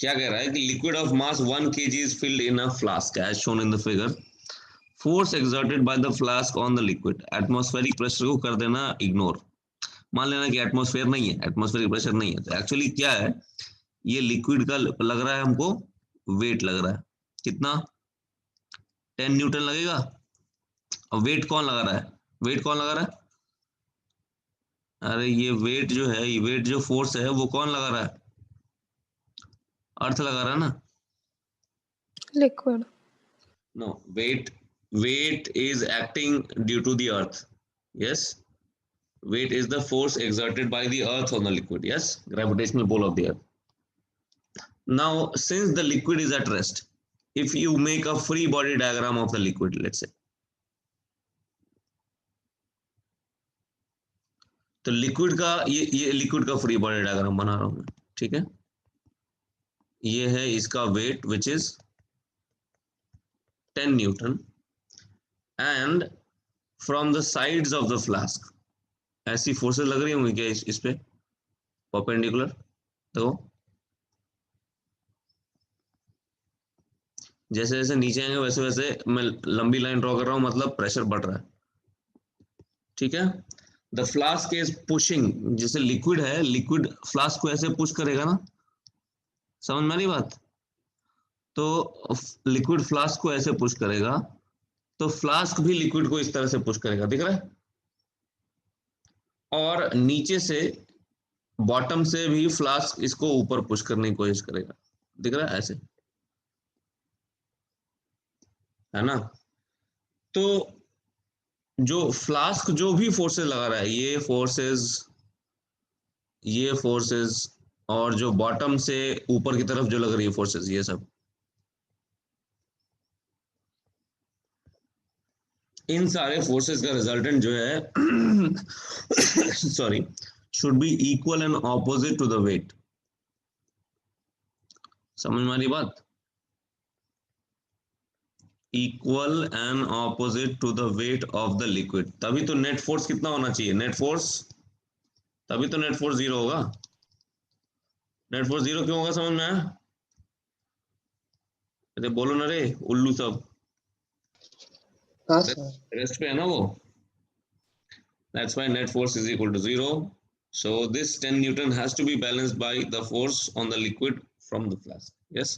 क्या कह रहा है कि liquid of mass 1 kg is filled in a flask as shown in the figure. Force exerted by the flask on the liquid. Atmospheric pressure को कर देना इग्नोर. मान लेना कि एटमॉस्फेयर नहीं है, एटमॉस्फेरिक प्रेशर नहीं है, तो एक्चुअली क्या है, ये लिक्विड का लग रहा है हमको वेट लग रहा है. कितना? 10 न्यूटन लगेगा. और वेट कौन लगा रहा है? वेट कौन लगा रहा है? अरे ये वेट जो है, ये वेट जो फोर्स है वो कौन लगा रहा है? अर्थ लगा रहा है ना. Liquid. No, weight is acting due to the earth. Yes, weight is the force exerted by the earth on the liquid. Yes, gravitational pull of the earth. Now since the liquid is at rest, if you make a free body diagram of the liquid, let's say, तो liquid का ये liquid का free body diagram बना रहा हूं मैं. ठीक है, ये है इसका weight which is 10 newton and from the sides of the flask ऐसी फोर्सेस लग रही होंगी क्या इस पे परपेंडिकुलर. देखो जैसे जैसे नीचे आएंगे वैसे वैसे मैं लंबी लाइन ड्रॉ कर रहा हूं, मतलब प्रेशर बढ़ रहा है. ठीक है, द फ्लास्क इज पुशिंग. जैसे लिक्विड है, लिक्विड फ्लास्क को ऐसे पुश करेगा ना. समझ में आ रही बात? तो लिक्विड फ्लास्क को ऐसे पुश करेगा, तो फ्लास्क भी लिक्विड को इस तरह से पुश करेगा. दिख रहा है? और नीचे से बॉटम से भी फ्लास्क इसको ऊपर पुश करने की कोशिश करेगा. दिख रहा है? ऐसे, है ना. तो जो फ्लास्क जो भी फोर्सेस लगा रहा है, ये फोर्सेस और जो बॉटम से ऊपर की तरफ जो लग रही है फोर्सेस, ये सब, इन सारे फोर्सेस का रिजल्टेंट जो है sorry, should be equal and opposite to the weight. समझ में आ रही बात? Equal and opposite to the weight of the liquid. तभी तो नेट फोर्स कितना होना चाहिए? नेट फोर्स, तभी तो नेट फोर्स 0 होगा. नेट फोर्स 0 क्यों होगा? समझ में आया? अरे बोलो ना रे उल्लू सब. हाँ सर. रेस्ट पे है ना वो. That's why net force is equal to 0. So this 10 Newton has to be balanced by the force on the liquid from the flask. Yes.